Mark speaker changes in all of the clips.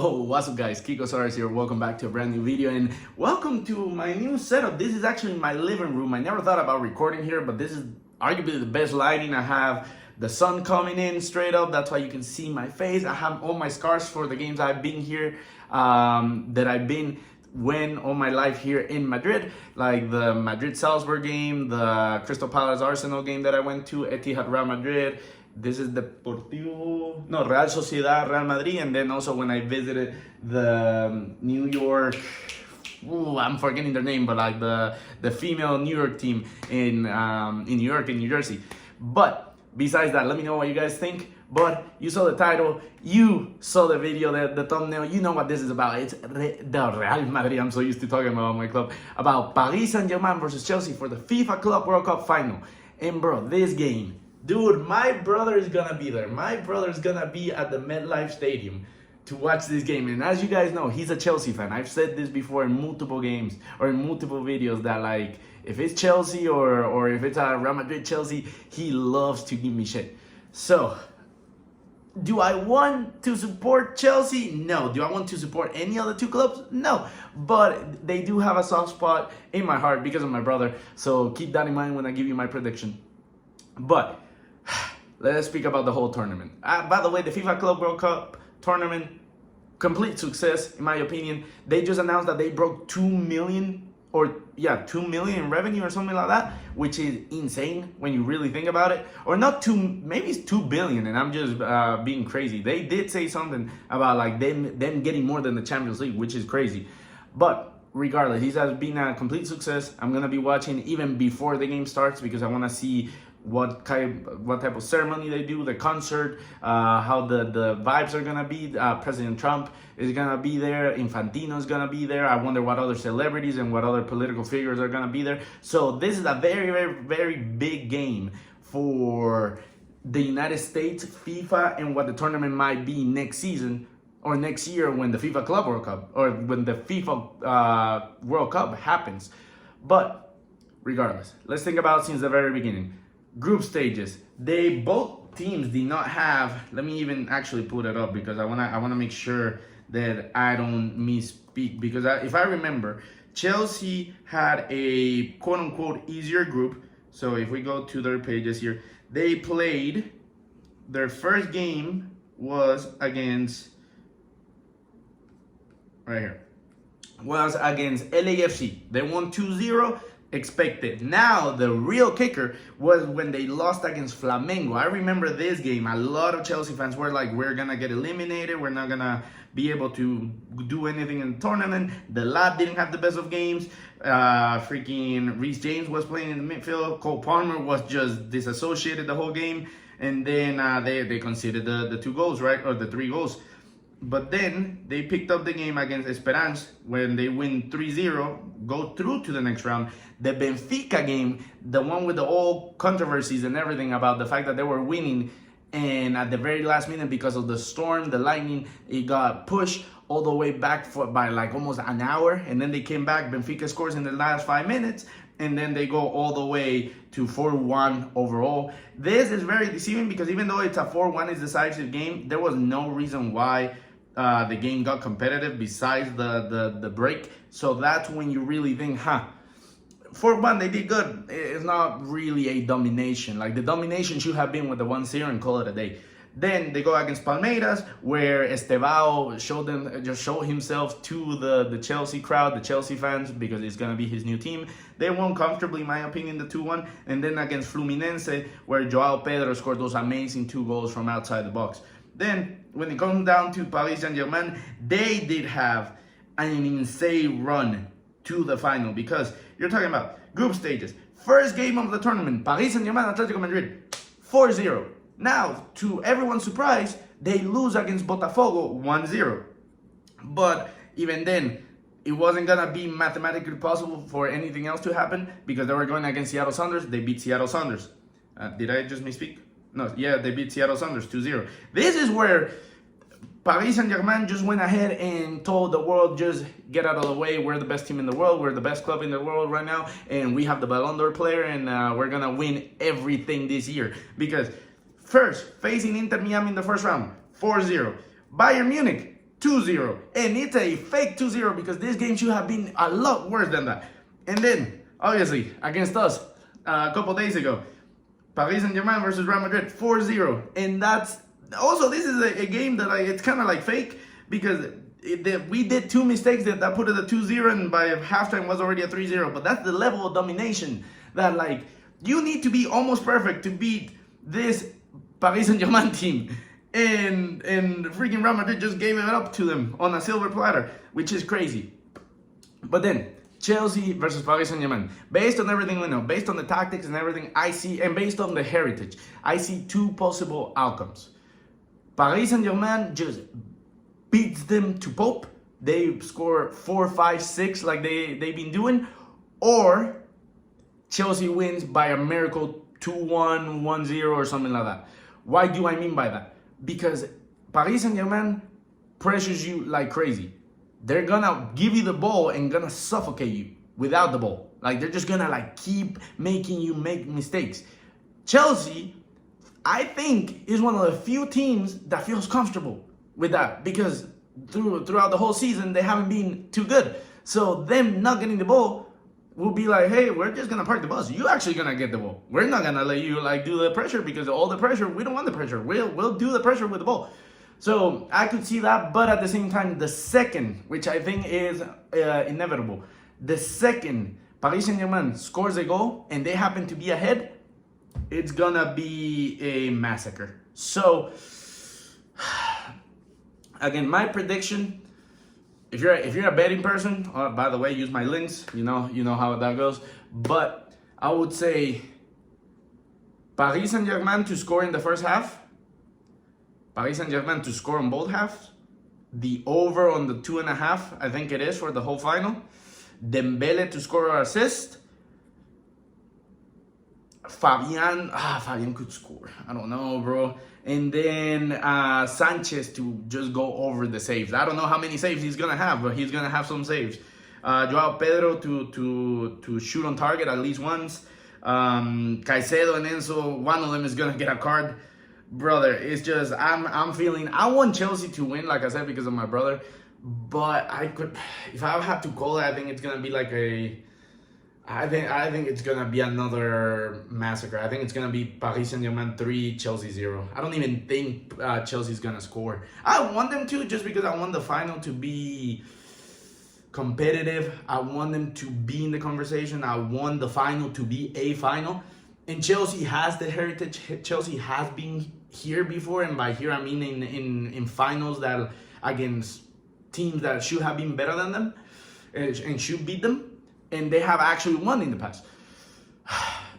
Speaker 1: Oh, what's up guys, Kiko Soares here. Welcome back to a brand new video and welcome to my new setup. This is actually my living room. I never thought about recording here, but this is arguably the best lighting. I have the sun coming in straight up. That's why you can see my face. I have all my scars for the games I've been here, that I've been when all my life here in Madrid, like the Madrid-Salzburg game, the Crystal Palace-Arsenal game that I went to, Etihad-Real Madrid. This is Real Sociedad, Real Madrid, and then also when I visited the New York, I'm forgetting their name, but like the female New York team in New York, in New Jersey. But besides that, let me know what you guys think. But you saw the title, you saw the video, the thumbnail, you know what this is about. It's the Real Madrid. I'm so used to talking about my club, about Paris Saint-Germain versus Chelsea for the FIFA Club World Cup final. And bro, this game, dude, my brother is gonna be there. My brother is gonna be at the MetLife Stadium to watch this game. And as you guys know, he's a Chelsea fan. I've said this before in multiple games or in multiple videos that like, if it's Chelsea or if it's a Real Madrid Chelsea, he loves to give me shit. So, do I want to support Chelsea? No. Do I want to support any other two clubs? No. But they do have a soft spot in my heart because of my brother. So keep that in mind when I give you my prediction. But let's speak about the whole tournament. By the way, the FIFA Club World Cup tournament, complete success in my opinion. They just announced that they broke 2 million in revenue or something like that, which is insane when you really think about it. Or not two, maybe it's 2 billion, and I'm just being crazy. They did say something about like them getting more than the Champions League, which is crazy. But regardless, this has been a complete success. I'm gonna be watching even before the game starts because I want to see what type of ceremony they do, the concert, how the vibes are gonna be. President Trump is gonna be there, Infantino is gonna be there. I wonder what other celebrities and what other political figures are gonna be there. So this is a very, very, very big game for the United States, FIFA, and what the tournament might be next season or next year when the FIFA Club World Cup or when the FIFA World Cup happens. But regardless, let's think about since the very beginning. Group stages. Both teams did not have. Let me even actually put it up because I wanna make sure that I don't misspeak. Because if I remember, Chelsea had a quote unquote easier group. So if we go to their pages here, they played. Their first game was against LAFC. They won 2-0. Expected. Now the real kicker was when they lost against Flamengo. I remember this game. A lot of Chelsea fans were like, we're gonna get eliminated, we're not gonna be able to do anything in the tournament. The lad didn't have the best of games. Freaking Reece James was playing in the midfield. Cole Palmer was just disassociated the whole game, and then they conceded the 2 goals, right, or the 3 goals. But then they picked up the game against Esperance when they win 3-0, go through to the next round. The Benfica game, the one with the old controversies and everything about the fact that they were winning, and at the very last minute because of the storm, the lightning, it got pushed all the way back by like almost an hour, and then they came back. Benfica scores in the last 5 minutes, and then they go all the way to 4-1 overall. This is very deceiving because even though it's a 4-1 is decisive game, there was no reason why the game got competitive besides the break. So that's when you really think, 4-1, they did good. It's not really a domination. Like the domination should have been with the 1-0 and call it a day. Then they go against Palmeiras, where Estevao showed himself to the Chelsea crowd, the Chelsea fans, because it's gonna be his new team. They won comfortably, in my opinion, the 2-1. And then against Fluminense, where Joao Pedro scored those amazing 2 goals from outside the box. Then, when it comes down to Paris Saint-Germain, they did have an insane run to the final because you're talking about group stages. First game of the tournament, Paris Saint-Germain, Atletico Madrid, 4-0. Now, to everyone's surprise, they lose against Botafogo 1-0. But even then, it wasn't going to be mathematically possible for anything else to happen because they were going against Seattle Sounders. They beat Seattle Sounders. Did I just misspeak? No, yeah, they beat Seattle Sounders 2-0. This is where Paris Saint-Germain just went ahead and told the world, just get out of the way. We're the best team in the world. We're the best club in the world right now. And we have the Ballon d'Or player, and we're going to win everything this year. Because first, facing Inter Miami in the first round, 4-0. Bayern Munich, 2-0. And it's a fake 2-0 because this game should have been a lot worse than that. And then, obviously, against us a couple days ago, Paris Saint-Germain versus Real Madrid, 4-0. And that's also, this is a game that it's kind of like fake because we did 2 mistakes that put it at 2-0, and by halftime was already at 3-0. But that's the level of domination that, like, you need to be almost perfect to beat this Paris Saint-Germain team. And freaking Real Madrid just gave it up to them on a silver platter, which is crazy. But then, Chelsea versus Paris Saint-Germain. Based on everything we know, based on the tactics and everything I see, and based on the heritage, I see 2 possible outcomes. Paris Saint-Germain just beats them to pulp. They score 4, 5, 6 like they've been doing. Or Chelsea wins by a miracle 2-1, 1-0 or something like that. Why do I mean by that? Because Paris Saint-Germain pressures you like crazy. They're gonna give you the ball and gonna suffocate you without the ball. Like, they're just gonna like keep making you make mistakes. Chelsea, I think, is one of the few teams that feels comfortable with that because throughout the whole season they haven't been too good. So them not getting the ball will be like, hey, we're just gonna park the bus. You actually gonna get the ball. We're not gonna let you like do the pressure because all the pressure, we don't want the pressure. We'll do the pressure with the ball. So I could see that, but at the same time, the second, which I think is inevitable, the second Paris Saint-Germain scores a goal and they happen to be ahead, it's gonna be a massacre. So again, my prediction. If you're a betting person, by the way, use my links. You know how that goes. But I would say Paris Saint-Germain to score in the first half. Paris Saint-Germain to score on both halves. The over on the 2.5, I think it is, for the whole final. Dembele to score or assist. Fabian could score. I don't know, bro. And then Sanchez to just go over the saves. I don't know how many saves he's gonna have, but he's gonna have some saves. Joao Pedro to shoot on target at least once. Caicedo and Enzo, one of them is gonna get a card. Brother, it's just I'm feeling. I want Chelsea to win, like I said, because of my brother. But I could, if I have to call it, I think it's gonna be like I think it's gonna be another massacre. I think it's gonna be Paris Saint-Germain 3, Chelsea 0. I don't even think Chelsea's gonna score. I want them to, just because I want the final to be competitive. I want them to be in the conversation. I want the final to be a final. And Chelsea has the heritage. Chelsea has been here before, and by here I mean in finals that against teams that should have been better than them and should beat them. And they have actually won in the past.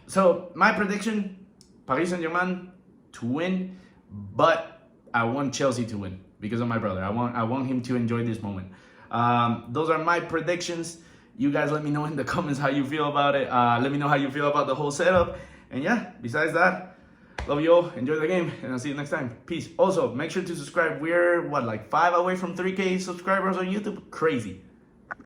Speaker 1: So my prediction, Paris Saint-Germain to win, but I want Chelsea to win because of my brother. I want him to enjoy this moment. Those are my predictions. You guys let me know in the comments how you feel about it. Let me know how you feel about the whole setup. And yeah, besides that, love you all. Enjoy the game, and I'll see you next time. Peace. Also, make sure to subscribe. We're, like 5 away from 3K subscribers on YouTube? Crazy.